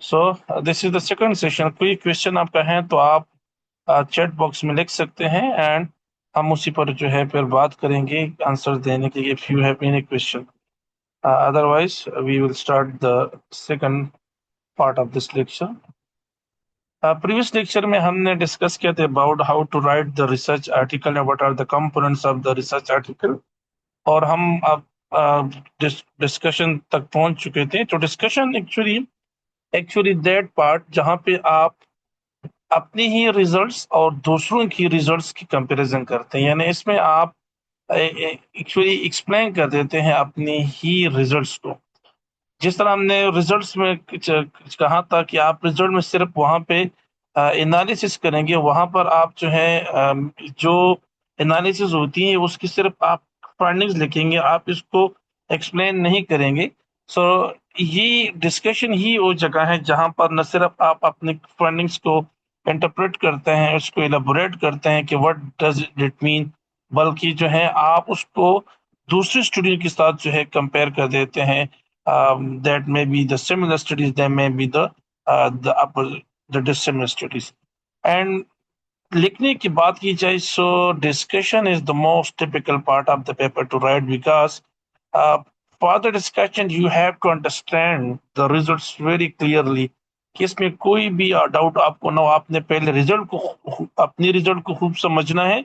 So this is the second session. कोई question आपका है तो आप चैट बॉक्स में लिख सकते हैं एंड हम उसी पर जो है फिर बात करेंगे आंसर देने के लिए। If you have any question, otherwise we will start the second part of this lecture. Previous lecture में हमने डिस्कस किया था about how to write the research article and what are the components of the research article, और हम अब discussion तक पहुंच चुके थे। तो डिस्कशन एक्चुअली दैट पार्ट जहां पे आप अपनी ही रिजल्ट्स और दूसरों की रिजल्ट्स की कंपैरिजन करते हैं, यानी इसमें आप एक्चुअली एक्सप्लेन कर देते हैं अपनी ही रिजल्ट्स को। जिस तरह हमने रिजल्ट्स में कहा था कि आप रिजल्ट में सिर्फ वहां पे एनालिसिस करेंगे, वहां पर आप जो है जो एनालिसिस होती है उसकी सिर्फ आप फाइंडिंग्स लिखेंगे, आप इसको एक्सप्लेन नहीं करेंगे। सो ये डिस्कशन ही वो जगह है जहां पर न सिर्फ आप अपने फाइंडिंग्स को इंटरप्रेट करते हैं, उसको एलाबोरेट करते हैं कि व्हाट डज इट मीन, बल्कि जो है आप उसको दूसरे स्टूडेंट के साथ जो है कंपेयर कर देते हैं। That may be the similar studies, there may be the dissimilar studies. And लिखने की बात की जाए, so discussion is the most typical part of the paper to write, because uh, for the discussion you have to understand the results very clearly, कि इसमें कोई भी doubt आपको ना हो। आपने पहले रिजल्ट को अपनी रिजल्ट को खूब समझना है,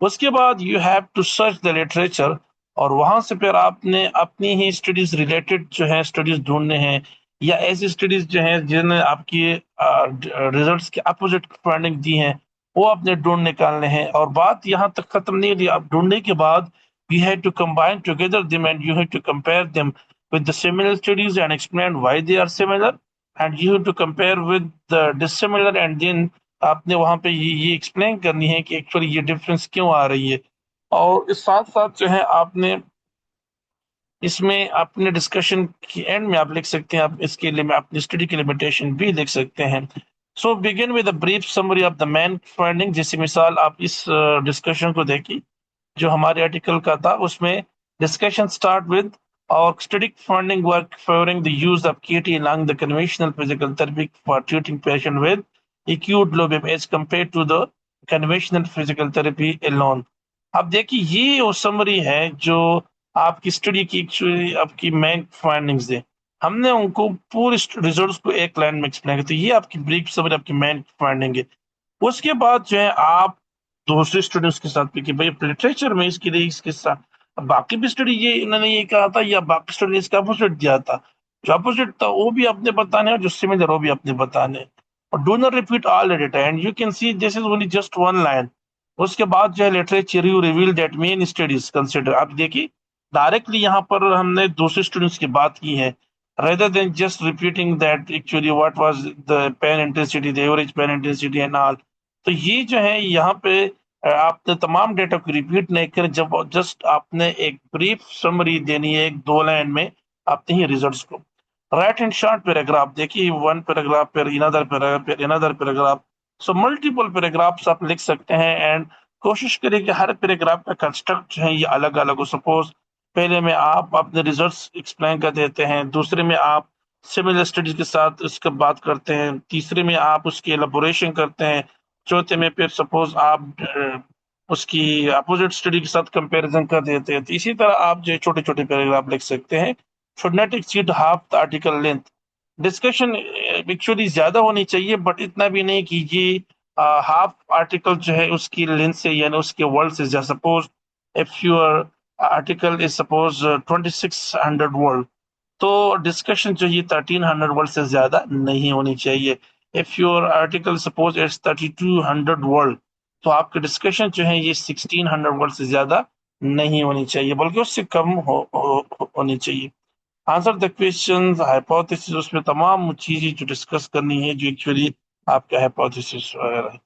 उसके बाद you have to search the literature, और वहां से फिर आपने अपनी ही स्टडीज रिलेटेड जो है स्टडीज ढूंढने हैं, या ऐसी स्टडीज जो हैं जिन्हें आपकी रिजल्ट्स के अपोजिट फाइंडिंग दी हैं वो आपने ढूंढ निकालने हैं। और बात यहाँ तक खत्म नहीं हुई। आप ढूंढने के बाद you have to combine together them and you have to compare them with the similar studies and explain why they are similar, and you have to compare with the dissimilar, and then आपने वहां पे ये explain करनी है कि actually ये difference क्यों आ रही है। और इस साथ साथ जो है आपने इसमें अपने डिस्कशन की एंड में आप लिख सकते हैं, आप इसके लिए अपनी स्टडी की लिमिटेशन भी लिख सकते हैं। So begin with a brief summary of the main finding. जैसे मिसाल आप इस डिस्कशन को देखिए जो हमारे आर्टिकल का था, उसमें डिस्कशन स्टार्ट विद और study finding work favoring the use of KT along the conventional physical therapy for treating patient with acute low BM as compared to the conventional physical therapy alone। अब देखिए ये वो summary है जो आपकी study की actually आपकी main findings है। हमने उनको पूरे रिजल्ट्स को एक लाइन में एक्सप्लेन किया, तो ये आपकी ब्रीफ समरी आपकी मेन फाइंडिंग है। उसके बाद जो है आप दूसरे स्टूडेंट्स के साथ भी कि भाई लिटरेचर में इसके लिए इसके साथ बाकी भी स्टडी ये इन्होंने ये कहा था या बाकी स्टडी ने इसका अपोजिट दिया था, जो अपोजिट था वो भी आपने बताने और जो सिमिलर वो भी आपने बताने। और do not repeat all the data and you can see this is only just one line. उसके बाद जो है literature you reveal that main studies consider. आप देखिए डायरेक्टली यहाँ पर हमने दूसरे स्टूडेंट्स की बात की है, rather than just repeating that actually what was the pen intensity, the average pen intensity and all। तो ये जो है यहाँ पे आपने तमाम डेटा को रिपीट नहीं कर, जब जस्ट आपने एक ब्रीफ समरी देनी है एक दो लाइन में अपने ही रिजल्ट्स को। राइट इन शॉर्ट पैराग्राफ, देखिए वन पैराग्राफ फिर अनदर पैराग्राफ फिर another paragraph, so multiple paragraphs आप लिख सकते हैं। एंड कोशिश करिए कि हर पैराग्राफ का कंस्ट्रक्ट जो है ये अलग अलग हो। सपोज पहले में आप अपने रिजल्ट्स एक्सप्लेन कर देते हैं, दूसरे में आप सिमिलर स्टडीज के साथ इसका बात करते हैं, तीसरे में आप उसकी एलाबोरेशन करते हैं, चौथे में फिर सपोज आप उसकी अपोजिट स्टडी के साथ कंपैरिजन कर देते हैं। तो इसी तरह आप जो छोटे छोटे पैराग्राफ लिख सकते हैं। Should not exceed half the article length. Discussion actually ज्यादा होनी चाहिए बट इतना भी नहीं कि ये हाफ आर्टिकल जो है उसकी लेंथ से यानी उसके वर्ड से ज्यादा। Suppose if your article is suppose 2600 word, तो डिस्कशन जो ये 1300 वर्ड से ज्यादा नहीं होनी चाहिए। If your article suppose it's 3200 word, तो आपकी डिस्कशन जो है ये 1600 वर्ड से ज्यादा नहीं होनी चाहिए बल्कि उससे कम होनी चाहिए। आंसर द क्वेश्चन हाइपोथेसिस, उसमें तमाम चीजें जो डिस्कस करनी है जो एक्चुअली आपका हाइपोथेसिस वगैरह है।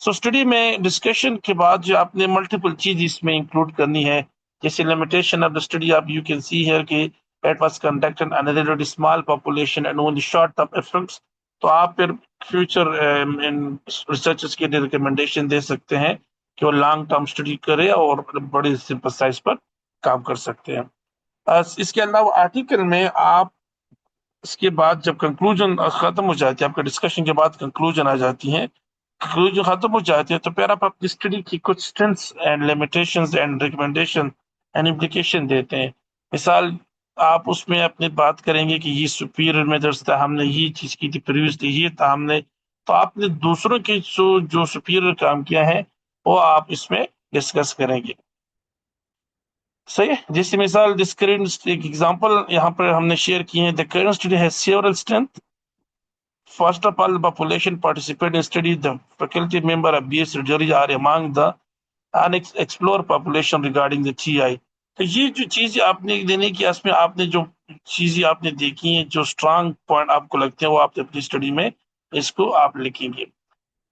सो स्टडी में डिस्कशन के बाद जो आपने मल्टीपल चीज इसमें इंक्लूड करनी है, जैसे लिमिटेशन ऑफ द स्टडी। आप यू कैन सी हियर कि it was conducted on a relatively small population and only short term effects. तो आप फिर फ्यूचर इन रिसर्चर्स के लिए रिकमेंडेशन दे सकते हैं कि वो लॉन्ग टर्म स्टडी करे और बड़ी सिंपल साइज पर काम कर सकते हैं। इसके अलावा आर्टिकल में आप اس کے بعد جب کنکلوژن ختم ہو جاتی ہے، آپ کا ڈسکشن کے بعد کنکلوژن آ جاتی ہے، کنکلوژن ختم ہو جاتی ہے، تو پھر آپ اپنی اسٹڈی کی کچھ strengths and limitations and recommendation and implication دیتے ہیں. مثال آپ اس میں اپنی بات کریں گے کہ یہ سپیریئر میتھڈس تھا، ہم نے یہ چیز کی تھی پریویسلی، یہ تھا ہم نے، تو آپ نے دوسروں کے جو سپیریئر کام کیا ہے وہ آپ اس میں ڈسکس کریں گے. صحیح ہے. جیسے مثال دس کرنٹ ایک ایگزامپل یہاں پر ہم نے شیئر کی ہے. The current study has several strengths. First of all, the population participated in study. The faculty member of BS jury are among the unexplored population regarding the TI. تو یہ جو چیزیں آپ نے دینے کی اس میں آپ نے جو چیزیں آپ نے دیکھی ہیں، جو اسٹرانگ پوائنٹ آپ کو لگتے ہیں، وہ آپ اپنی اسٹڈی میں اس کو آپ لکھیں گے.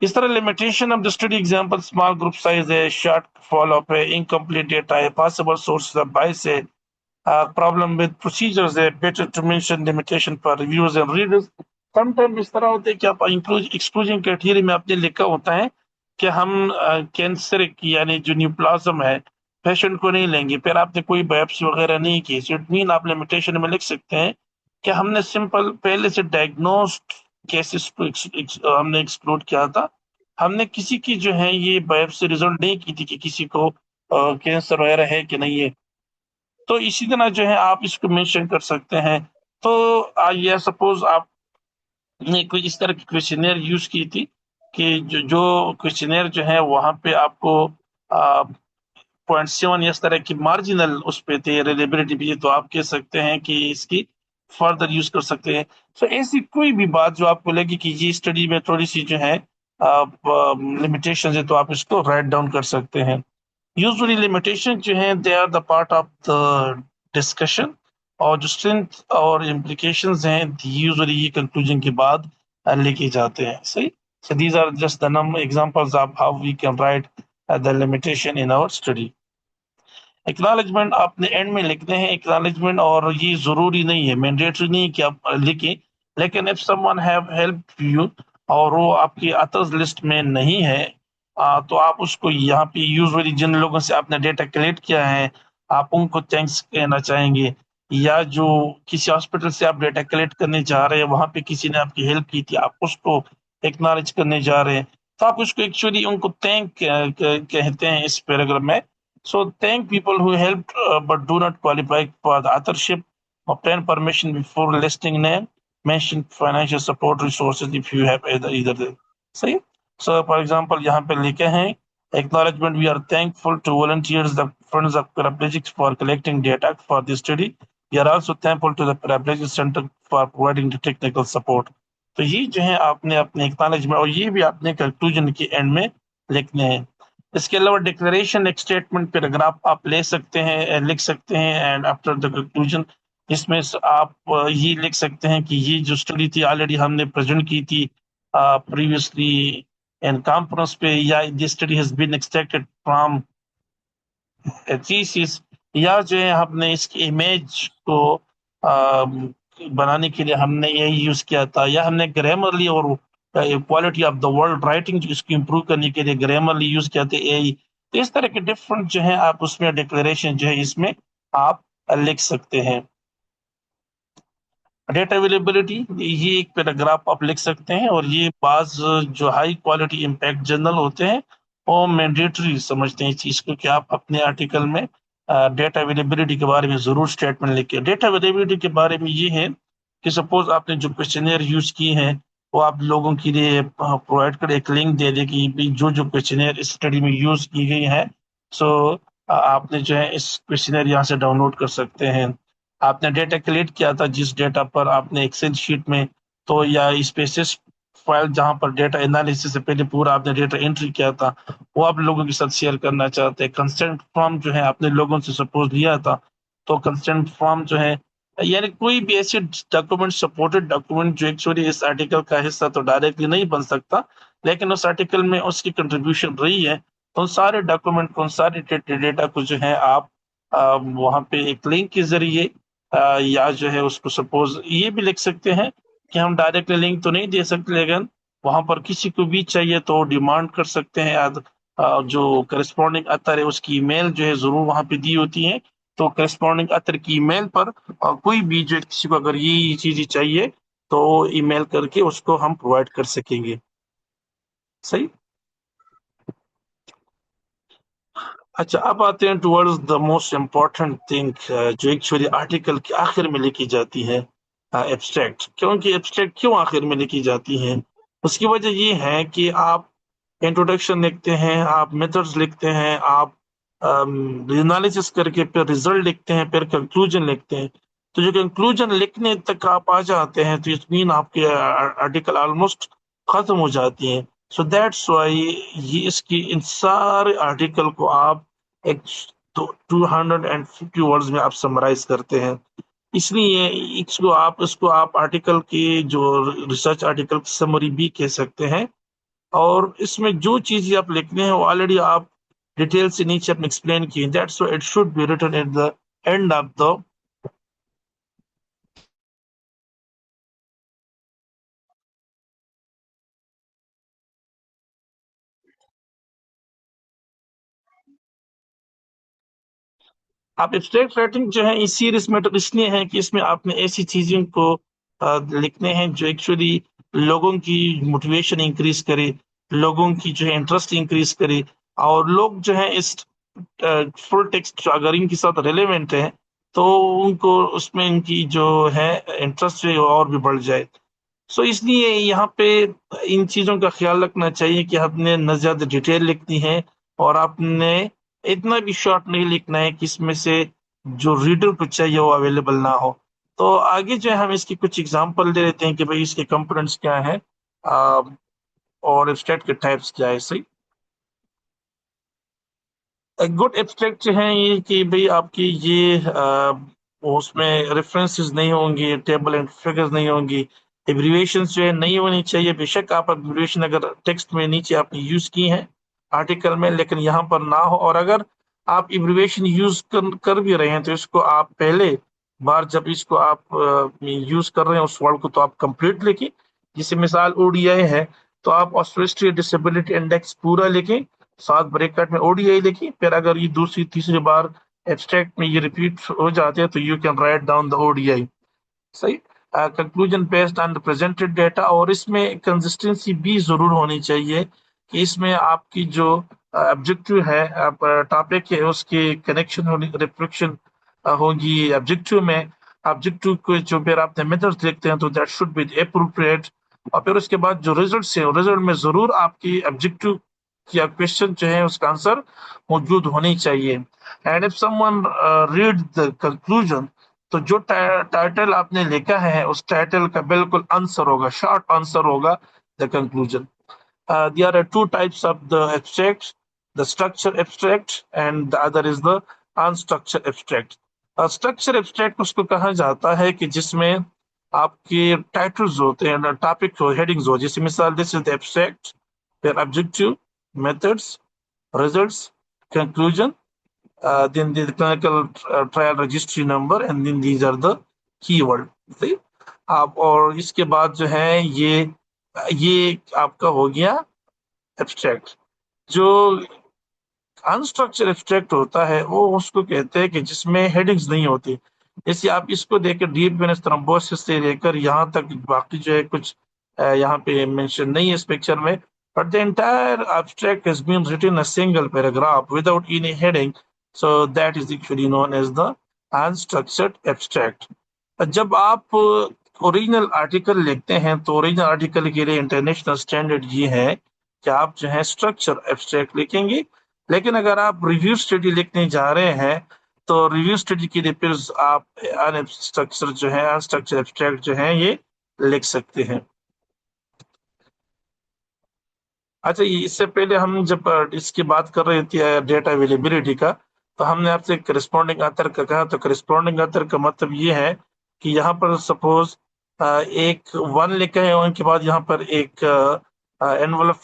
اس طرح limitation of the study example small group size ہے، شارٹ فالو اپ ہے، انکمپلیٹ ڈیٹا ہے، پاسبل سورسز آف بائس ہے، پرابلم ود پروسیجرز ہے، better to mention limitation for reviews and readers. Some time اس طرح ہوتا ہے کہ آپ ایکسکلوژن کرائٹیریا میں آپ نے لکھا ہوتا ہے کہ ہم کینسر کی یعنی جو نیوپلازم ہے پیشنٹ کو نہیں لیں گے، پھر آپ نے کوئی بایوپسی وغیرہ نہیں کی، سو اٹ مین آپ لمیٹیشن میں لکھ سکتے ہیں کہ ہم نے سمپل پہلے سے ڈائگنوسڈ کیسز کو ہم نے ایکسکلوڈ کیا تھا، ہم نے کسی کی جو ہے یہ بایوپسی ریزلٹ نہیں کی تھی کہ کسی کو کینسر وغیرہ ہے کہ نہیں ہے. تو اسی طرح جو ہے آپ اس کو مینشن کر سکتے ہیں. تو یہ سپوز آپ نے کوئی اس طرح کی کویشچنئر یوز کی تھی کہ جو کویشچنئر جو ہے وہاں پہ آپ کو 0.7 اس طرح کی مارجنل اس پہ تھے ریلیبلٹی بھی، تو آپ کہہ سکتے ہیں کہ اس کی فردر یوز کر سکتے ہیں. سو ایسی کوئی بھی بات جو آپ کو لگے کہ یہ اسٹڈی میں تھوڑی سی جو ہے لمیٹیشن ہے، تو آپ اس کو رائٹ ڈاؤن کر سکتے ہیں. یوزلی لمیٹیشن جو ہیں they are the part of the discussion, اور جو اسٹرینتھ اور امپلیکیشنز ہیں یوزلی یہ کنکلوژن کے بعد لکھے جاتے ہیں. صحیح. So these are just the examples of how we can write the limitation in our study. Acknowledgement آپ نے اینڈ میں لکھنے ہیں ایکنالجمنٹ، اور یہ ضروری نہیں ہے، مینڈیٹری نہیں کہ آپ لکھیں، لیکن if someone have helped you اور وہ آپ کی اترز لسٹ میں نہیں ہے تو آپ اس کو یہاں پہ یوزلی جن لوگوں سے آپ نے ڈیٹا کلیکٹ کیا ہے آپ ان کو تھینکس کہنا چاہیں گے، یا جو کسی ہاسپٹل سے آپ ڈیٹا کلیکٹ کرنے جا رہے ہیں وہاں پہ کسی نے آپ کی ہیلپ کی تھی، آپ اس کو ایکنالج کرنے جا رہے ہیں، تو آپ اس کو ایکچولی ان کو تھینک کہتے ہیں اس پیراگراف میں. So thank people who helped but do not qualify for the authorship. Obtain permission before listing name. Mention financial support resources if you have either. صحیح. So for example یہاں پہ لکھے ہیں acknowledgement, we are thankful to volunteers, the friends of paraplegics for collecting data for this study. We are also thankful to the Paraplegic Center for providing the technical support. تو یہ جو ہے آپ نے اپنے acknowledgement اور یہ بھی آپ نے conclusion کے end میں لکھنے ہیں. اس کے علاوہ ڈکلیریشن ایک اسٹیٹمنٹ پیراگراف آپ لے سکتے ہیں لکھ سکتے ہیں اینڈ آفٹر دا کنکلوژن اس میں آپ یہ لکھ سکتے ہیں کہ یہ جو اسٹڈی تھی آلریڈی ہم نے پریزنٹ کی تھی پریویسلی ان کانفرنس پہ، یا this study has been extracted from thesis, یا جو ہے ہم نے اس کی امیج کو بنانے کے لیے ہم نے یہی یوز کیا تھا، یا ہم نے گرامرلی اور quality of the world writing اس کو امپروو کرنے کے لیے گرامرلی یوز کیا تھا اے. تو اس طرح کے ڈفرنٹ جو ہے آپ اس میں ڈکلیریشن جو ہے اس میں آپ لکھ سکتے ہیں. ڈیٹا اویلیبلٹی یہ ایک پیراگراف آپ لکھ سکتے ہیں، اور یہ بعض جو ہائی کوالٹی امپیکٹ جرنل ہوتے ہیں وہ مینڈیٹری سمجھتے ہیں اس چیز کو کہ آپ اپنے آرٹیکل میں ڈیٹا اویلیبلٹی کے بارے میں ضرور اسٹیٹمنٹ لکھیں. ڈیٹا اویلیبلٹی کے بارے میں یہ ہے کہ سپوز آپ نے جو کویشچنئر یوز کی ہیں وہ آپ لوگوں کے لیے پرووائڈ کر ایک لنک دے دے کہ جو کویشچنئر اس اسٹڈی میں یوز کی گئی ہے، سو آپ نے جو ہے اس کویشچنئر یہاں سے ڈاؤن لوڈ کر سکتے ہیں. آپ نے ڈیٹا کلیکٹ کیا تھا جس ڈیٹا پر آپ نے ایکسل شیٹ میں، تو یا اسپیسس فائل جہاں پر ڈیٹا انالیسس سے پہلے پورا آپ نے ڈیٹا انٹری کیا تھا وہ آپ لوگوں کے ساتھ شیئر کرنا چاہتے ہیں. کنسنٹ فارم جو ہے آپ نے لوگوں سے سپوز لیا تھا، تو کنسنٹ فارم جو ہے یعنی کوئی بھی ایسی ڈاکومنٹ سپورٹڈ ڈاکومنٹ جو ایکچولی اس آرٹیکل کا حصہ تو ڈائریکٹلی نہیں بن سکتا، لیکن اس آرٹیکل میں اس کی کنٹریبیوشن رہی ہے، تو ان سارے ڈاکومنٹ کو ان سارے ڈیٹا کو جو ہے آپ وہاں پہ ایک لنک کے ذریعے یا جو ہے اس کو سپوز یہ بھی لکھ سکتے ہیں کہ ہم ڈائریکٹلی لنک تو نہیں دے سکتے، لیکن وہاں پر کسی کو بھی چاہیے تو ڈیمانڈ کر سکتے ہیں. جو کرسپونڈنگ اتر ہے اس کی ای میل جو ہے ضرور وہاں پہ دی ہوتی ہے، तो करस्पॉन्डिंग अतर की ईमेल पर कोई भी जो किसी को अगर ये चीजें चाहिए तो ईमेल करके उसको हम प्रोवाइड कर सकेंगे। सही। अच्छा, अब आते हैं towards the most important thing, जो एक्चुअली आर्टिकल के आखिर में लिखी जाती है, एब्स्ट्रैक्ट। क्योंकि एब्स्ट्रैक्ट क्यों आखिर में लिखी जाती है, उसकी वजह ये है कि आप इंट्रोडक्शन लिखते हैं, आप मेथड्स लिखते हैं, आप एनालिसिस करके फिर रिजल्ट लिखते हैं, फिर कंक्लूजन लिखते हैं। तो जो कंक्लूजन लिखने तक आप आ जाते हैं तो इट मीन आपके आर्टिकल ऑलमोस्ट खत्म हो जाती हैं। सो दैट्स वाई ये इसकी इन सारे आर्टिकल को आप एक 250 वर्ड्स में आप समराइज करते हैं। इसलिए इसको आप आर्टिकल की जो रिसर्च आर्टिकल की समरी भी कह सकते हैं। और इसमें जो चीजें आप लिखने हैं वो ऑलरेडी आप डिटेल से नीचे आपने एक्सप्लेन की। That's why it should be written at the end of the. आप एब्स्ट्रैक्ट राइटिंग जो है इस सीरीज में तो इसलिए है कि इसमें आपने ऐसी चीजों को लिखने हैं जो एक्चुअली लोगों की मोटिवेशन इंक्रीज करे, लोगों की जो है इंटरेस्ट इंक्रीज करे, और लोग जो है इस फुल टेक्स्ट अगर इनके साथ रिलेवेंट है तो उनको उसमें इनकी जो है इंटरेस्ट जो है वो और भी बढ़ जाए। सो इसलिए यहाँ पे इन चीजों का ख्याल रखना चाहिए कि आपने न ज्यादा डिटेल लिखनी है, और आपने इतना भी शॉर्ट नहीं लिखना है कि इसमें से जो रीडर को चाहिए वो अवेलेबल ना हो। तो आगे जो है हम इसकी कुछ एग्जांपल दे देते हैं कि भाई इसके कंपोनेंट्स क्या है, और एब्स्ट्रैक्ट के टाइप्स क्या है। सही। गुड एब्स्ट्रैक्ट जो है ये कि भाई आपकी ये उसमें रेफरेंसेस नहीं होंगी, टेबल एंड फिगर्स नहीं होंगी, एब्रिविएशंस जो है नहीं होनी चाहिए। बेशक आप एब्रिविएशन अगर टेक्स्ट में नीचे आपने यूज की है आर्टिकल में, लेकिन यहाँ पर ना हो। और अगर आप एब्रिविएशन यूज कर भी रहे हैं तो इसको आप पहले बार जब इसको आप यूज कर रहे हैं उस वर्ड को तो आप कंप्लीट लिखें। जैसे मिसाल ओडीआई है तो आप ऑस्ट्रेलिया डिसेबिलिटी इंडेक्स पूरा लिखें, साथ ब्रैकेट में ओडीआई लिखी। फिर अगर ये दूसरी तीसरी बार एब्स्ट्रैक्ट में ये रिपीट हो जाते हैं तो you can write down the ODI. सही। Conclusion based on the presented data, और इसमें कंसिस्टेंसी भी जरूर होनी चाहिए कि इसमें आपकी जो ऑब्जेक्टिव है, टॉपिक है, उसके कनेक्शन होनी, रिफ्लेक्शन होगी ऑब्जेक्टिव में। ऑब्जेक्टिव को जो फिर आपने मेथड्स देखते हैं तो दैट शुड बी अप्रोप्रिएट। और फिर उसके बाद जो रिजल्ट है रिजल्ट में जरूर आपकी ऑब्जेक्टिव या क्वेश्चन जो है उसका आंसर मौजूद होनी चाहिए। And if someone read the conclusion, तो जो टाइटल आपने लिखा है उस टाइटल का बिल्कुल आंसर होगा, शॉर्ट आंसर होगा the conclusion. There are two types of the abstract, the structure abstract and the other is the unstructured abstract. Structure abstract उसको कहा जाता है कि जिसमें आपके टाइटल्स होते हैं, टॉपिक हो, हेडिंग्स हो। जैसे मिसाल दिस इज द abstract, फिर objective, methods, results, conclusion, then the clinical trial registry number, and then these are the keyword। सही। आप और इसके बाद जो है ये आपका हो गया एब्स्ट्रैक्ट। जो अनस्ट्रक्चर एब्स्ट्रैक्ट होता है वो उसको कहते हैं कि जिसमें हेडिंग्स नहीं होती। जैसे आप इसको देकर डीप वेनस थ्रोम्बोसिस से लेकर यहाँ तक बाकी जो है कुछ यहाँ पे मेंशन नहीं है इस पिक्चर में, but the entire abstract has been written a single paragraph without any heading, so that is actually known as the unstructured abstract. जब आप ओरिजिनल आर्टिकल लिखते हैं तो ओरिजिनल आर्टिकल के लिए इंटरनेशनल स्टैंडर्ड ये है कि आप जो है स्ट्रक्चर एब्स्ट्रैक्ट लिखेंगे। लेकिन अगर आप रिव्यू स्टडी लिखने जा रहे हैं तो रिव्यू स्टडी के लिए फिर आप अनस्ट्रक्चर जो है अनस्ट्रक्चर एब्स्ट्रैक्ट जो है ये लिख सकते हैं। अच्छा, ये इससे पहले हम जब इसकी बात कर रहे थे डेटा अवेलेबिलिटी का, तो हमने आपसे करस्पॉन्डिंग ऑथर का कहा। तो करस्पॉन्डिंग ऑथर का मतलब ये है कि यहाँ पर सपोज एक वन लिखा है, उनके बाद यहाँ पर एक एनवलप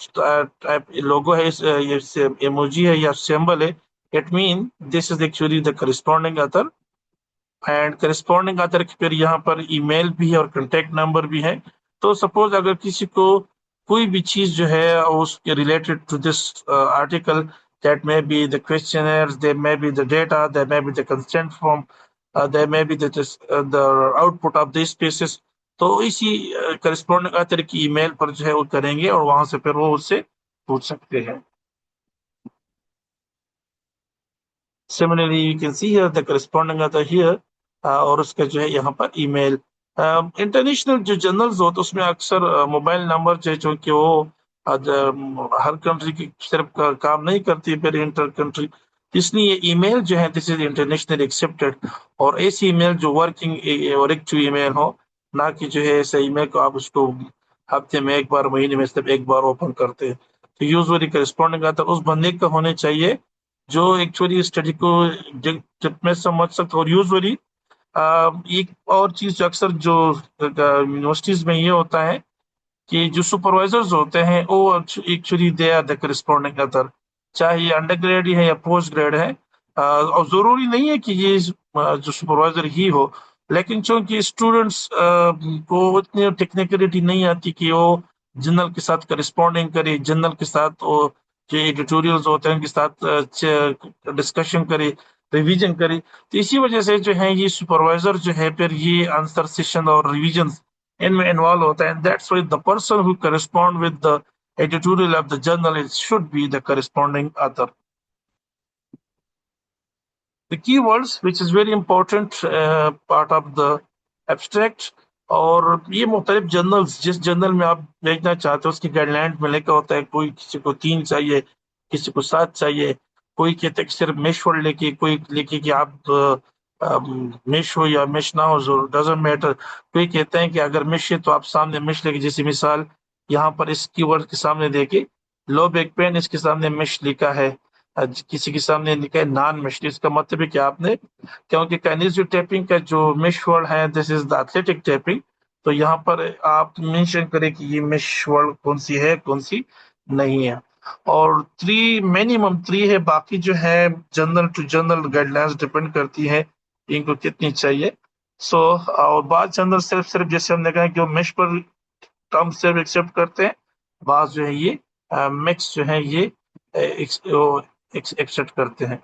टाइप लोगो है, ये इमोजी है या सिंबल है। It mean this is actually the corresponding author. And corresponding author के फिर यहाँ पर ईमेल भी है और कॉन्टेक्ट नंबर भी है। तो सपोज अगर किसी को कोई भी चीज जो है उसके related to this article that may be the questionnaires, there may be the data, there may be the consent form, there may be the output of these pieces. तो इसी करस्पॉन्डिंग ऑथर की ईमेल पर जो है वो करेंगे और वहां से फिर वो उससे पूछ सकते हैं. Similarly, you can see here the corresponding author here, और उसका जो है यहाँ पर ईमेल. इंटरनेशनल जो जर्नल्स होते हैं उसमें अक्सर मोबाइल नंबर जो है चूंकि वो हर कंट्री की सिर्फ काम नहीं करती, फिर इंटर कंट्री, इसलिए ईमेल जो है दिस इज इंटरनेशनल एक्सेप्टेड. और ऐसी ईमेल जो वर्किंग और एक्टिव ईमेल हो, ना कि जो है ऐसे ईमेल को आप उसको हफ्ते में एक बार, महीने में सिर्फ एक बार ओपन करते हैं. तो यूजुअली करस्पॉन्डिंग आता उस बंदे का होने चाहिए जो एक्चुअली स्टडी को डिप में समझ सकते. और यूजुअली एक और चीज जो अक्सर जो यूनिवर्सिटीज में ये होता है कि जो सुपरवाइजर्स होते हैं वो actually they are the corresponding other, चाहे ये अंडर ग्रेड है या पोस्ट ग्रेड है. और जरूरी नहीं है कि ये जो सुपरवाइजर ही हो, लेकिन चूंकि स्टूडेंट्स को उतनी टेक्निकलिटी नहीं आती कि वो जनरल के साथ करस्पॉन्डिंग करे, जनरल के साथ वो जो एडिटोरियल्स होते हैं उनके साथ डिस्कशन करे, रिवीजन करे. तो इसी वजह से जो है ये सुपरवाइजर जो है फिर ये आंसर सेशन और रिवीजन इनमें इन्वॉल्व होता है. That's why the person who correspond with the editorial of the journal should be the corresponding author. The keywords, which is very important part of the abstract, और ये मुख्तलिफ journals जिस journal में आप भेजना चाहते हो उसकी गाइडलाइन में लिखा होता है. कोई किसी को 3 चाहिए, किसी को 7 चाहिए, कोई कहते हैं कि सिर्फ मेश वर्ड लेके, कोई लिखे कि आप मेश हो या मेश ना हो, डजंट मैटर. कोई कहते हैं कि अगर मेश है तो आप सामने मेश लेके, जैसे मिसाल यहाँ पर इस कीवर्ड के सामने देखे लो बैक पेन, इसके सामने मेश लिखा है, किसी के सामने लिखा है नॉन मेश. इसका मतलब है कि आपने, क्योंकि काइनेसियो टैपिंग का जो मेश वर्ड है this is the athletic tapping, तो यहाँ पर आप मेंशन करें कि ये मेश वर्ड कौन सी है कौन सी नहीं है. और 3 मिनिमम 3 है, बाकी जो है general to general guidelines depend करती है इनको कितनी चाहिए. सो और बाद जनरल सिर्फ सिर्फ जैसे हमने कहा कि वो मेश पर टर्म सिर्फ एक्सेप्ट करते हैं, बाद जो है ये मिक्स जो है ये एक्सेप्ट करते हैं.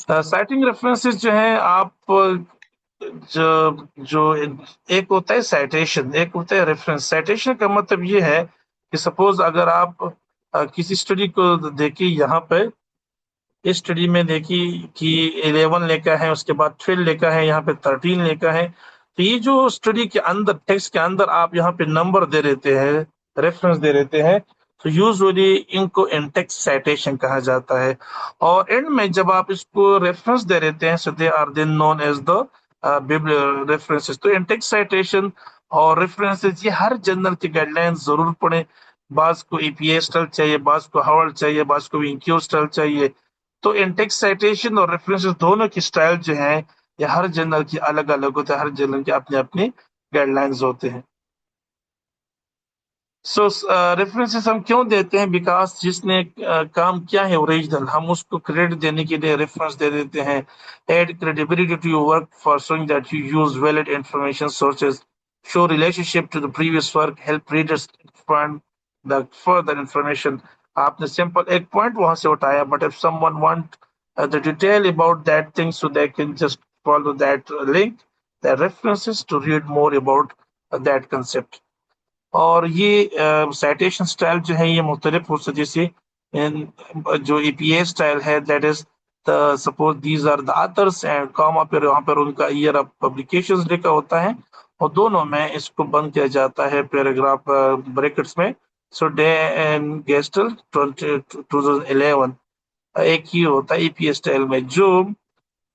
साइटिंग रेफरेंसेस जो है आप जो एक होता है साइटेशन, एक होता है रेफरेंस. साइटेशन का मतलब ये है कि सपोज अगर आप किसी स्टडी को देखिए, यहाँ पे इस स्टडी में देखिए कि 11 लिखा है, उसके बाद 12 लिखा है, यहाँ पे 13 लिखा है. तो ये जो स्टडी के अंदर टेक्स्ट के अंदर आप यहाँ पे नंबर दे देते हैं, रेफरेंस दे देते हैं, तो यूजुअली इनको इंटेक्स्ट साइटेशन कहा जाता है. और एंड में जब आप इसको रेफरेंस दे देते हैं, so they are then known as the references. तो इंटेक्स्ट साइटेशन और रेफरेंसेस ये हर जर्नल की गाइडलाइंस जरूर पढ़े. बाज को EPA स्टाइल चाहिए, बाज को हावर्ड चाहिए, बाज को विंक्यू स्टाइल चाहिए. तो इंटेक्स्ट साइटेशन और रेफरेंसेस दोनों की स्टाइल जो है ये हर जर्नल की अलग अलग होते हैं, हर जर्नल के अपने अपने गाइडलाइंस होते हैं. सो रेफरेंसेस हम क्यों देते हैं? बिकॉज जिसने काम किया है ओरिजिनल, हम उसको क्रेडिट देने के लिए रेफरेंस दे देते हैं. Add credibility to your work for showing that you use valid information sources, show relationship to the previous work, help readers find the further information. आपने सिंपल एक पॉइंट वहां से उठाया, but if someone want the detail about that thing, so they can just follow that link, the references to read more about that concept. और ये citation style जो है ये मुख्तलिफ हो सकती है. जैसे जो EPA स्टाइल है that is suppose these are the authors and comma पर वहां पर उनका ईयर ऑफ पब्लिकेशंस लिखा होता है, और दोनों में इसको बंद किया जाता है पैराग्राफ ब्रैकेट्स में. सो डे एंड गेस्टल 2011 एक ही होता है EPA स्टाइल में. जो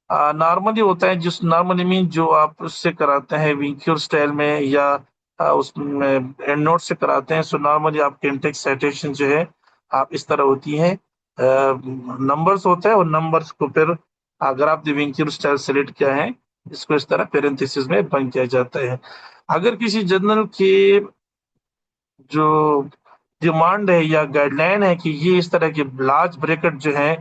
नॉर्मली होता है, जिस नॉर्मली मीन जो आप उससे कराते हैं विंक्यूर स्टाइल में या उसमें एंड नोट से कराते हैं, सो नॉर्मली आपके इंटेक्स्ट साइटेशन जो है आप इस तरह होती है, नंबर्स होता है, और नंबर्स को फिर अगर आपने विंक्यूर स्टाइल सेलेक्ट किया है इसको इस तरह पेरेंथेसिस में बंद किया जाता है. अगर किसी जर्नल के जो डिमांड है या गाइडलाइन है कि ये इस तरह के लार्ज ब्रैकेट जो है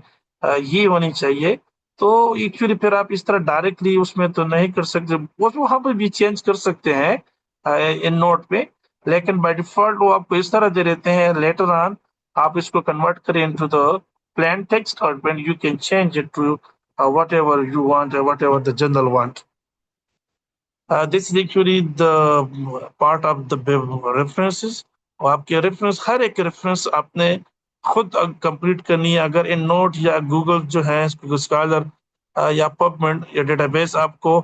ये होनी चाहिए, तो एक्चुअली फिर आप इस तरह डायरेक्टली उसमें तो नहीं कर सकते, वो वहां पर भी चेंज कर सकते हैं इन नोट पे. लेकिन बाय डिफॉल्ट वो आपको इस तरह दे देते हैं, लेटर ऑन आप इसको कन्वर्ट करें इनटू द प्लेन टेक्स्ट और when you can change it to whatever you want or whatever the journal want. This is actually the part of the references. और आपके रेफरेंस, हर एक रेफरेंस आपने खुद complete करनी है. अगर इन नोट या गूगल जो है स्कॉलर या पबमेड या डेटाबेस आपको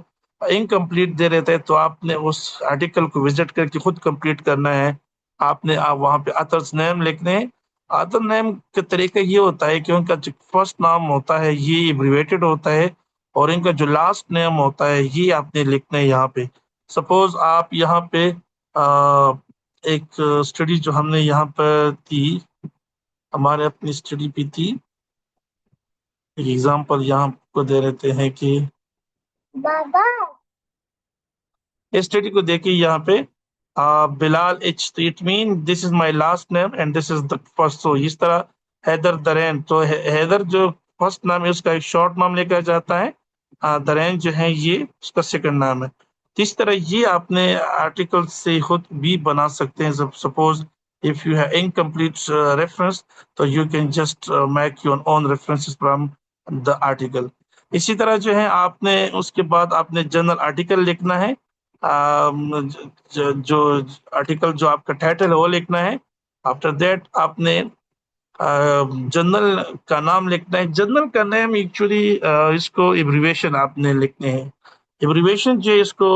इनकम्प्लीट दे रहे थे, तो आपने उस आर्टिकल को विजिट करके खुद कंप्लीट करना है. आपने वहाँ पे ऑथर्स नेम लिखने हैं. ऑथर नेम का तरीका ये होता है कि उनका जो फर्स्ट नाम होता है ये एब्रिवेटेड होता है, और इनका जो लास्ट नेम होता है ये आपने लिखना है यहाँ पे. सपोज आप यहाँ पे एक स्टडी जो हमने यहाँ पर थी, हमारे अपनी स्टडी भी थी, एक एग्जांपल यहाँ को दे देते हैं कि बाबा इस स्टडी को देखिए यहाँ पे Bilal H, it mean this is my last name and this is the first. तो इस तरह हैदर दरैन, तो हैदर जो फर्स्ट नाम है उसका एक शॉर्ट नाम लेकर जाता है, दरैन जो है ये उसका सेकंड नाम है. इस तरह ये आपने आर्टिकल से खुद भी बना सकते हैं. Suppose if you have incomplete reference, तो you can just make your own references from the article. इसी तरह जो है आपने उसके बाद आपने जनरल आर्टिकल लिखना है. जो आर्टिकल जो आपका टाइटल है वो लिखना है. आफ्टर दैट आपने जर्नल का नाम लिखना है. जर्नल का नाम एक्चुअली इसको एब्रिवेशन आपने लिखने हैं. एब्रिवेशन जो इसको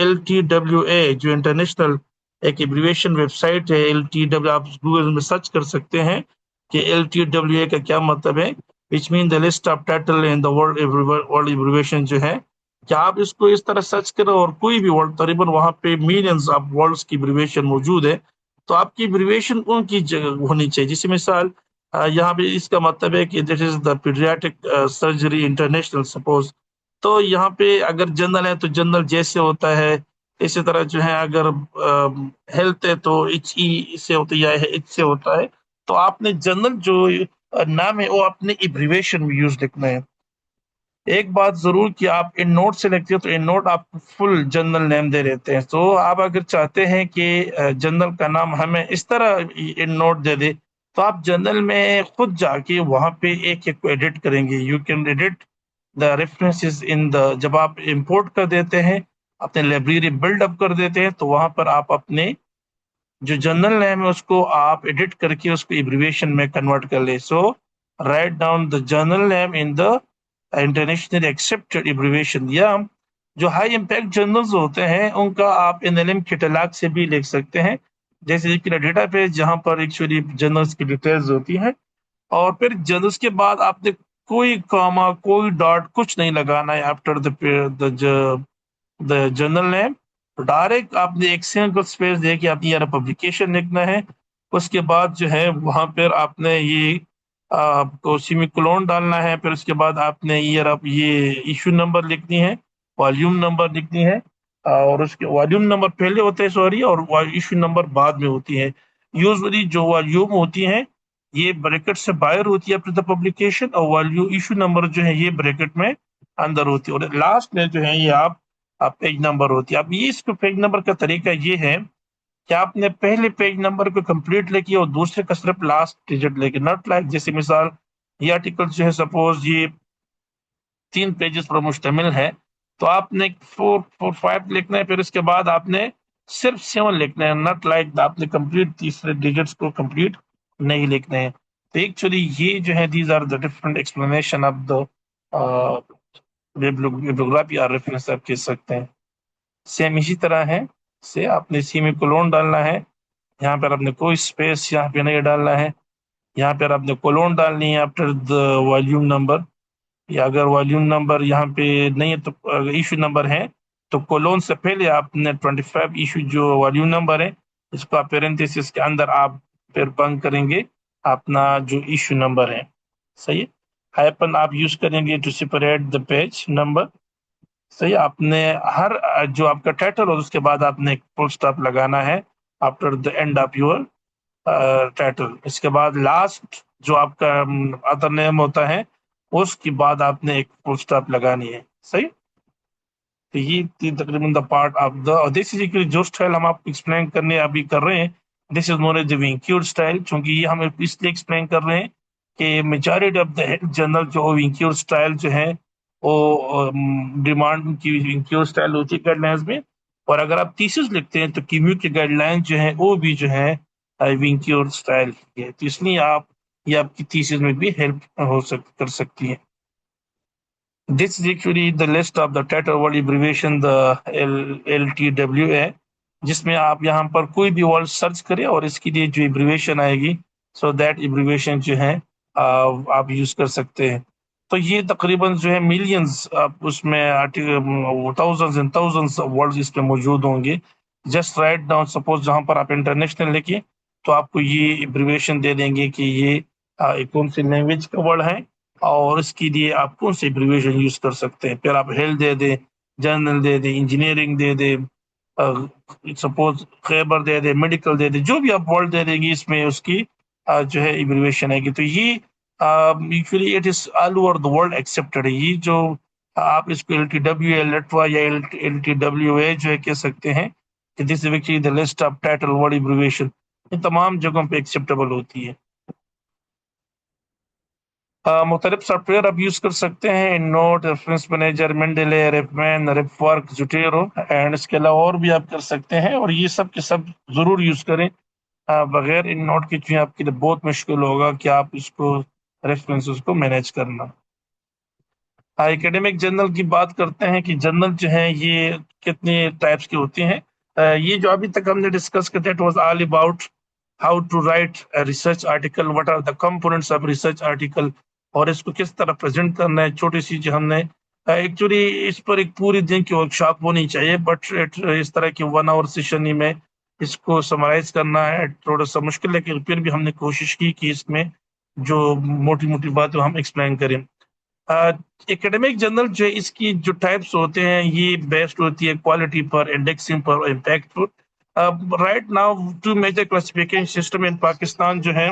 LTWA जो इंटरनेशनल एक एब्रिवेशन वेबसाइट है, LTW आप गूगल में सर्च कर सकते हैं कि LTWA का क्या मतलब है. Which mean the list of title in the world abbreviation जो है. क्या आप इसको इस तरह सर्च करो और कोई भी वर्ड, तकरीबन वहाँ पे मिलियंस ऑफ वर्ड्स की एब्रिवेशन मौजूद है, तो आपकी एब्रिवेशन उनकी जगह होनी चाहिए. जैसे मिसाल यहाँ पे इसका मतलब है कि this is the paediatric surgery international suppose. तो यहाँ पे अगर जनरल है तो जनरल जैसे होता है, इसी तरह जो है अगर हेल्थ है तो HE से होता है या H से होता है. तो आपने जनरल जो नाम है वो अपने एब्रिवेशन में यूज लिखना है. एक बात जरूर कि आप इन नोट से लिखते हो तो इन नोट आप फुल जनरल नेम दे देते हैं. तो आप अगर चाहते हैं कि जनरल का नाम हमें इस तरह इन नोट दे दे, तो आप जनरल में खुद जाके वहां पे एक एक को एडिट करेंगे. You can edit the references in the, जब आप इंपोर्ट कर देते हैं अपने लाइब्रेरी बिल्ड अप कर देते हैं, तो वहां पर आप अपने जो जनरल नेम है उसको आप एडिट करके उसको एब्रिविएशन में कन्वर्ट कर ले. So write down the general name in the international accepted abbreviation. या जो हाई इम्पैक्ट जर्नल्स होते हैं उनका आप NLM कैटलॉग से भी लिख सकते हैं. जैसे कि डेटा पेज जहां पर एक्चुअली जर्नल्स की डिटेल्स होती हैं, और फिर जर्नल्स के बाद आपने कोई कॉमा कोई डॉट कुछ नहीं लगाना है after the journal name. Direct आपने एक सिंगल स्पेस दे के अपनी यार पब्लिकेशन लिखना है. उसके बाद जो है वहां पर आपने ये आपको सेमीकोलन डालना है. फिर उसके बाद आपने ईयर आप ये इशू नंबर लिखनी है, वॉल्यूम नंबर लिखनी है, और उसके वॉल्यूम नंबर पहले होते हैं सॉरी, और इशू नंबर बाद में होती है. यूजुअली जो वॉल्यूम होती है ये ब्रैकेट से बाहर होती है आफ्टर द पब्लिकेशन, और वॉल्यूम इशू नंबर जो है ये ब्रैकेट में अंदर होती है, और लास्ट में जो है ये आप पेज नंबर होती है. अब ये इसको पेज नंबर का तरीका ये है कि आपने पहले पेज नंबर को कंप्लीट लेके और दूसरे का सिर्फ लास्ट डिजिट लेके, नॉट लाइक जैसे मिसाल ये आर्टिकल जो है सपोज ये 3 पेजेस पर मुश्तमिल है, तो आपने 4 4 5 लिखना है. फिर उसके बाद आपने सिर्फ 7 लिखना है, नॉट लाइक आपने कंप्लीट तीसरे डिजिट्स को कंप्लीट नहीं लिखने हैं. तो एक्चुअली ये जो है these are the different explanation of the bibliography और रेफरेंस आप कह सकते हैं. सेम इसी तरह है से आपने सेमीकोलन डालना है. यहाँ पर आपने कोई स्पेस यहाँ पे नहीं डालना है. यहाँ पर आपने कोलोन डालनी है आफ्टर द वॉल्यूम नंबर, या अगर वॉल्यूम नंबर यहाँ पे नहीं है तो इशू नंबर है तो कोलोन से पहले आपने 25 इशू जो वॉल्यूम नंबर है इसको आप पेरेंथेसिस के अंदर आप फिर बंद करेंगे अपना जो इशू नंबर है. सही है. हाइपन आप यूज करेंगे to separate the page number. सही. आपने हर जो आपका टाइटल हो उसके बाद आपने एक फुल स्टॉप लगाना है after the end of your title. इसके बाद लास्ट जो आपका अदर नेम होता है उसके बाद आपने एक फुल स्टॉप लगानी है. सही. तो ये तकरीबन the part of the this is जो स्टाइल हम आपको एक्सप्लेन करने अभी कर रहे हैं, this is known as the Vancouver style. क्योंकि ये हम इसलिए एक्सप्लेन कर रहे हैं कि मेजॉरिटी ऑफ द जनरल जो विंक्यूर्ड स्टाइल जो है वो डिमांड की विंक्यूर्ड स्टाइल होती है गाइडलाइंस में। और अगर आप थीसिस लिखते हैं तो क्यूम्यू की गाइडलाइन जो है वो भी जो है विंक्यूर्ड स्टाइल की है। तो इसलिए आप ये आपकी थीसिस में भी हेल्प कर सकती है। This is actually the list of the Tata word abbreviation, the LTWA, जिसमें आप यहाँ पर कोई भी वर्ड सर्च करें और इसके लिए जो एब्रिविएशन आएगी, सो दैट एब्रिविएशन जो है आप यूज कर सकते हैं। तो ये तकरीबन जो है मिलियंस, आप उसमें थाउजेंड्स एंड थाउजेंड्स वर्ड्स इसमें मौजूद होंगे। जस्ट राइट डाउन, सपोज जहाँ पर आप इंटरनेशनल लिखिए तो आपको ये एब्रिविएशन दे देंगे कि ये कौन सी लैंग्वेज का वर्ड है और इसके लिए आप कौन से एब्रिविएशन यूज कर सकते हैं। फिर आप हेल्थ दे दें, जर्नल दे दें, इंजीनियरिंग दे दें, सपोज खैबर दे दें, मेडिकल दे दें, जो भी आप वर्ड दे देंगे इसमें उसकी जो है एब्रिविएशन आएगी। तो ये usually it is all over the world accepted है। ये जो आप इसको LTWA लेटवा या LTWA जो है कह सकते हैं कि this is actually the list of title word abbreviation, ये तमाम जगहों पे एक्सेप्टेबल होती है। मुख्तलिफ सॉफ्टवेयर आप यूज कर सकते हैं, नोट, रेफरेंस मैनेजर, मेंडेले, रेपमैन, रेपवर्क, जुटेरो, एंड इसके अलावा और भी आप कर सकते हैं। और ये सब के सब जरूर यूज करें। बगैर इन नोट के जो है आपके लिए बहुत मुश्किल होगा कि आप इसको रेफरेंसेस को मैनेज करना। एकेडमिक जर्नल की बात करते हैं कि जर्नल जो है ये कितने टाइप्स के होते हैं। ये जो अभी तक हमने डिस्कस किया, it was all about how to write research article, what are the components of research article, और इसको किस तरह प्रेजेंट करना है। छोटी सी जो हमने एक्चुअली इस पर एक पूरी दिन की वर्कशॉप होनी चाहिए, बट इस तरह की 1 आवर सेशन ही में इसको समराइज करना है थोड़ा सा मुश्किल, लेकिन फिर भी हमने कोशिश की कि इसमें जो मोटी मोटी बात हम एक्सप्लेन करें। एकेडमिक जर्नल जो है इसकी जो टाइप्स होते हैं ये बेस्ड होती है क्वालिटी पर, इंडेक्सिंग पर, इम्पैक्ट पर। Right now to major classification system in Pakistan जो है।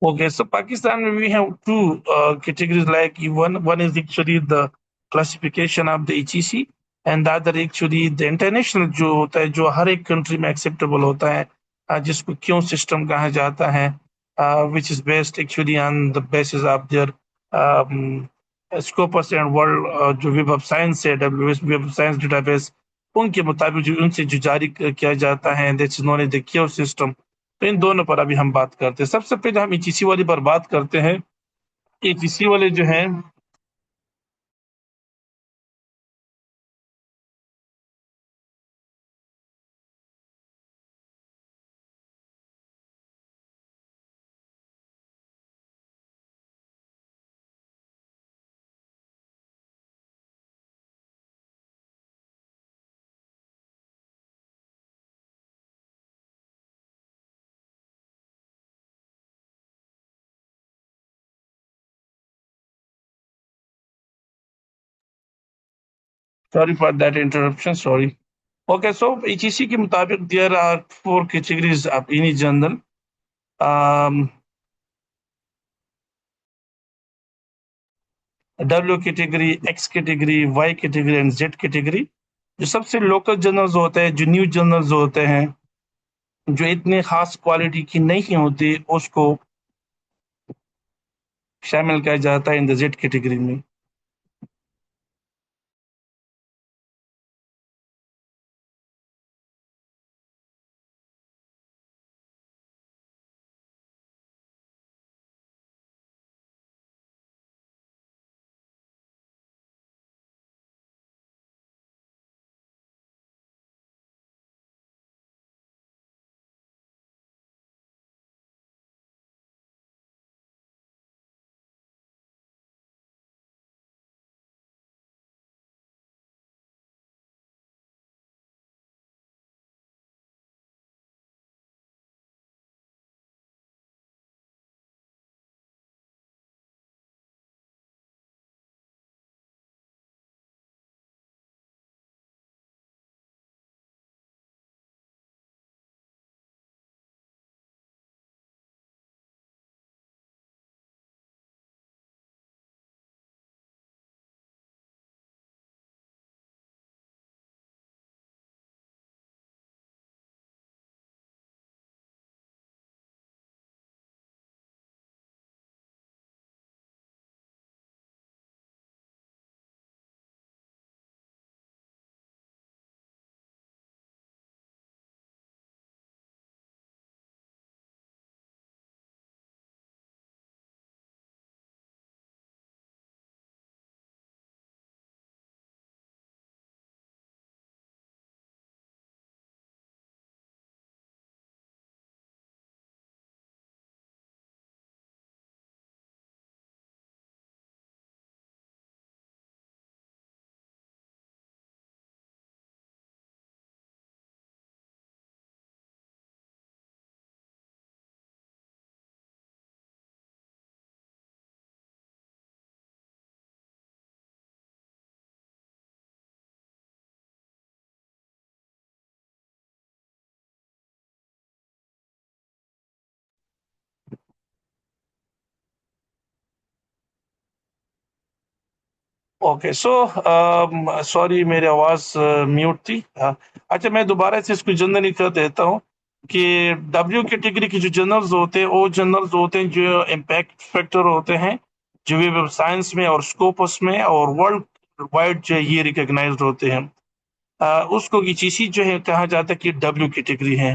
Okay, so Pakistan we have two categories, like one is actually the classification of the HEC, and the other actually the international जो होता है, जो हर एक country में acceptable होता है, जिसको क्यों सिस्टम कहा जाता है, which is based actually on the basis of their um, Scopus and World जो वेब ऑफ साइंस है, वेब ऑफ साइंस डेटाबेस, उनके मुताबिक जो उनसे जो जारी किया जाता है, दैट्स नोन एज द क्यों सिस्टम। तो इन दोनों पर अभी हम बात करते हैं। सबसे पहले हम ETC वाली पर बात करते हैं। ETC वाले जो हैं, sorry for that interruption, sorry. Okay, so ETC के मुताबिक there are 4 categories of any journal. W category, X category, Y category and Z category. जो सबसे लोकल जर्नल्स होते हैं, जो न्यूज जर्नल्स होते हैं, जो इतने खास क्वालिटी की नहीं होती, उसको शामिल किया जाता है इन द Z कैटेगरी में। ओके सो सॉरी मेरी आवाज म्यूट थी। अच्छा, मैं दोबारा से इसको जनरली कर देता हूँ कि डब्ल्यू कैटेगरी के जो जर्नल्स होते हैं वो जर्नल्स होते हैं जो इम्पैक्ट फैक्टर होते हैं, जो वेब ऑफ साइंस में और स्कोपस में और वर्ल्ड वाइड जो है ये रिकॉग्नाइज्ड होते हैं। उसको ईसीसी जो है कहा जाता है कि डब्ल्यू कैटेगरी है।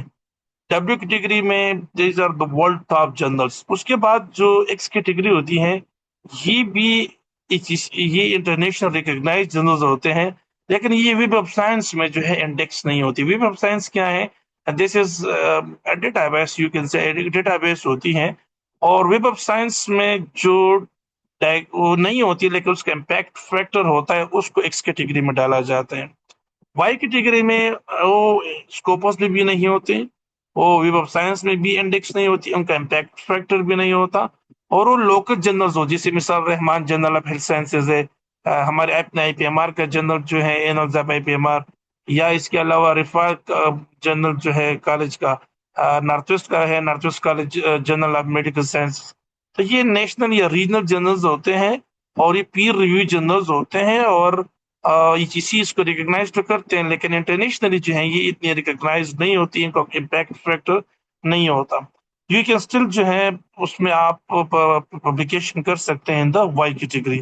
डब्ल्यू कैटेगरी में these are the world top journals. उसके बाद जो एक्स कैटेगरी होती है ये भी ये इंटरनेशनल रिकॉग्नाइज्ड जर्नल्स होते हैं, लेकिन ये वेब ऑफ साइंस में जो है इंडेक्स नहीं होती। वेब ऑफ साइंस क्या है? This is database, you can say database होती है, और वेब ऑफ साइंस में जो वो नहीं होती लेकिन उसका इम्पैक्ट फैक्टर होता है उसको एक्स कैटेगरी में डाला जाता है। वाई कैटेगरी में वो स्कोपस में भी नहीं होते, वो वेब ऑफ साइंस में भी इंडेक्स नहीं होती, उनका इम्पैक्ट फैक्टर भी नहीं होता, और वो लोकल जर्नल्स हो जैसे मिसाल Rahman journal of health sciences है, हमारे अपने आईपीएमआर का जर्नल जो है एनोजाब आईपीएमआर, या इसके अलावा रिफात जर्नल जो है कॉलेज का, नॉर्थ वेस्ट का है north west college journal of medical science. तो ये नेशनल या रीजनल जर्नल्स होते हैं और ये पीर रिव्यू जर्नल्स होते हैं, और ईसीसी इसको रिकॉग्नाइज तो करते हैं, लेकिन इंटरनेशनली जो है ये इतनी रिकॉग्नाइज नहीं होती, इनका इम्पैक्ट फैक्टर नहीं होता। यू कैन स्टिल जो है उसमें आप पब्लिकेशन कर सकते हैं in the Y category.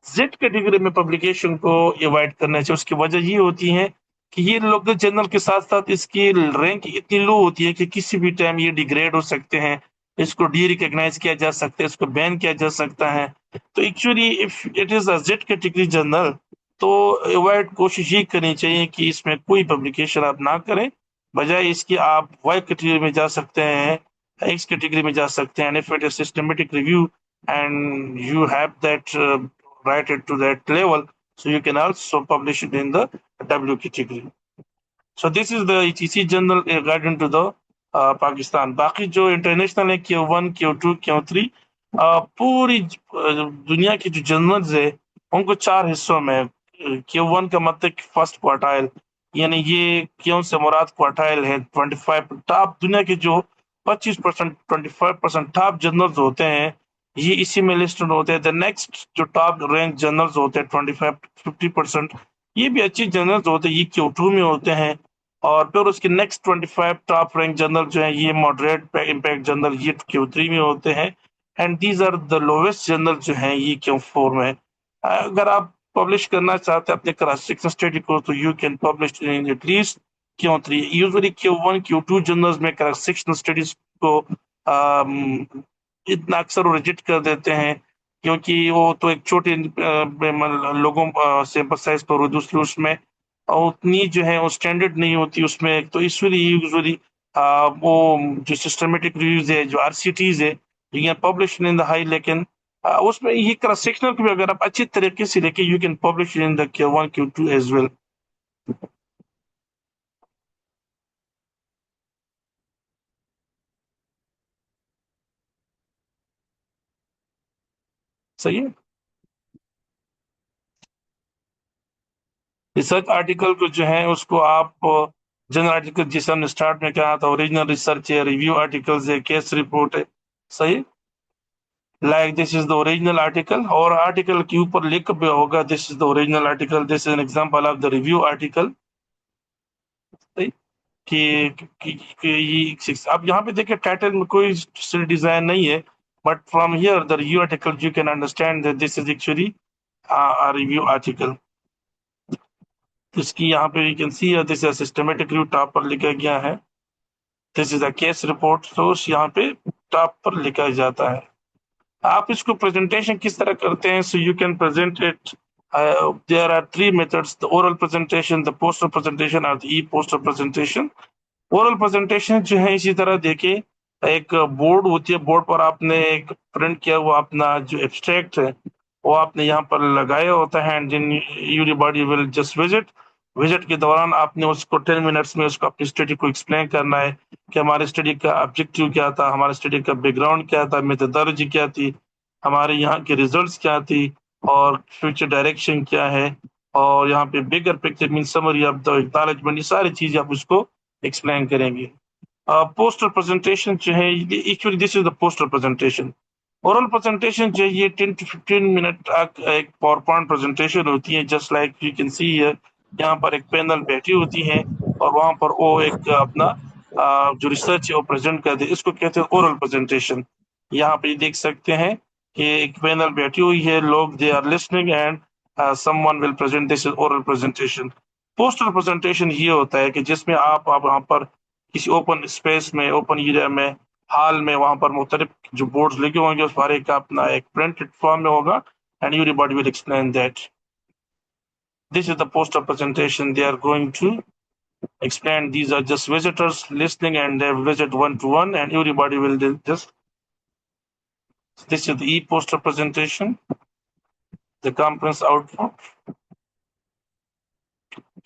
Z category में पब्लिकेशन को अवॉइड करना चाहिए। उसकी वजह ये होती है कि ये लोकल जर्नल के साथ साथ इसकी रैंक इतनी लो होती है कि किसी भी टाइम ये डिग्रेड हो सकते हैं, इसको डी रिकॉग्नाइज किया जा सकता है, इसको बैन किया जा सकता है। तो actually if it is a Z category general तो अवॉइड कोशिश ये करनी चाहिए कि इसमें कोई पब्लिकेशन आप ना करें, बजाय इसकी आप वाई कैटेगरी में जा सकते हैं, एक्स कैटेगरी में जा सकते हैं। If it is systematic review and you have that write it to that level, so you can also publish it in the W category. So this is the ETC journal guidance to the Pakistan. बाकी जो international है Q1 Q2 Q3, पूरी दुनिया की जो journals है उनको 4 हिस्सों में। Q1 का मतलब फर्स्ट क्वार्टाइल, यानी ये क्यों से मुराद क्वार्टाइल है 25 टॉप दुनिया के जो 25% 25% टॉप जर्नल्स होते हैं ये इसी में लिस्टेड होते हैं। द नेक्स्ट जो टॉप रैंक जर्नल्स होते हैं 25-50%, ये भी अच्छी जर्नल्स होते हैं, ये Q2 में होते हैं। और फिर उसके नेक्स्ट 25 टॉप रैंक जर्नल जो है ये मॉडरेट इम्पैक्ट जर्नल ये Q3 में होते हैं, and these are the lowest journal जो हैं ये Q4 में है। अगर आप पब्लिश करना चाहते हैं अपने क्रॉस सेक्शन स्टडी को तो you can publish in at least Q3। Usually Q1 Q2 journals में क्रॉस सेक्शन स्टडीज को इतना अक्सर रिजेक्ट कर देते हैं क्योंकि वो तो एक छोटे लोगों सैंपल साइज पर दूसरी उसमें उतनी जो है वो स्टैंडर्ड नहीं होती उसमें, तो इसलिए यूजुअली वो जो सिस्टमेटिक रिव्यूज है जो आरसीटीज है you can publish in the high, लेकिन उसमें ये क्रॉस सेक्शनल को भी अगर आप अच्छी तरीके से लेके you can publish in the Q1 Q2 as well. सही है। रिसर्च आर्टिकल को जो है उसको आप जनरल आर्टिकल जिसे हमने स्टार्ट में कहा था ओरिजिनल रिसर्च है, रिव्यू आर्टिकल्स है, केस रिपोर्ट है। सही, like this is the original article, और आर्टिकल के ऊपर लिख भी होगा this is the original article, this is an example of the review article. सही अब यहाँ पे देखिए टाइटल में कोई डिजाइन नहीं है, but from here the review article you can understand that this is actually review article. इसकी यहाँ पे you can see this is systematic review top पर लिखा गया है, this is a case report source यहाँ पे टॉप पर लिखा जाता है। आप इसको प्रेजेंटेशन किस तरह करते हैं? So you can present it, there are 3 methods, the oral presentation, the poster presentation और the E poster presentation. Oral presentation जो है इसी तरह देखिए, एक बोर्ड होती है, बोर्ड पर आपने एक प्रिंट किया हुआ अपना जो एब्स्ट्रैक्ट है वो आपने यहाँ पर लगाया होता है, and then everybody will just visit. Visit के दौरान आपने उसको 10 मिनट्स में उसको अपनी स्टडी को एक्सप्लेन करना है कि हमारे स्टडी का ऑब्जेक्टिव क्या था, हमारे स्टडी का बैकग्राउंड क्या था, मेथोडोलॉजी क्या थी, हमारे यहाँ के रिजल्ट्स क्या थी, और फ्यूचर डायरेक्शन क्या है, और यहाँ पे bigger picture mean summary of the acknowledgement, ये सारी चीजें आप उसको एक्सप्लेन करेंगे। पोस्टर प्रेजेंटेशन जो है actually this is the poster presentation. Oral presentation जो ये 10 to 15 मिनट एक पावर पॉइंट प्रेजेंटेशन होती है, just like you can see here. यहाँ पर एक पैनल बैठी होती है और वहां पर वो एक अपना जो रिसर्च है वो प्रेजेंट करते हैं, इसको कहते हैं ओरल प्रेजेंटेशन। यहाँ पे देख सकते हैं कि एक पैनल बैठी हुई है, लोग they are listening and someone will present, this is oral presentation. Poster presentation ये होता है कि जिसमें आप वहां पर किसी ओपन स्पेस में, ओपन एरिया में, हाल में, वहां पर मुख्तलिफ जो बोर्ड्स लगे होंगे उस पर एक अपना एक प्रिंटेड फॉर्म में होगा and everybody will explain that this is the poster presentation they are going to explain. These are just visitors listening and they visit one to one and everybody will just, this is the e-poster presentation, the conference output.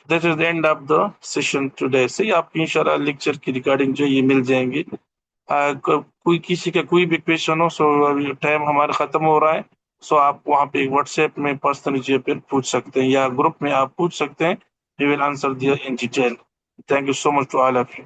This is the end of the session today. से आपकी इंशाल्लाह lecture की recording जो ये मिल जाएंगी। कोई किसी का कोई भी क्वेश्चन हो, सो टाइम हमारा खत्म हो रहा है, सो आप वहाँ पे व्हाट्सएप में पर्सनली जो फिर पूछ सकते हैं या ग्रुप में आप पूछ सकते हैं। We will answer there in detail. Thank you so much to all of you.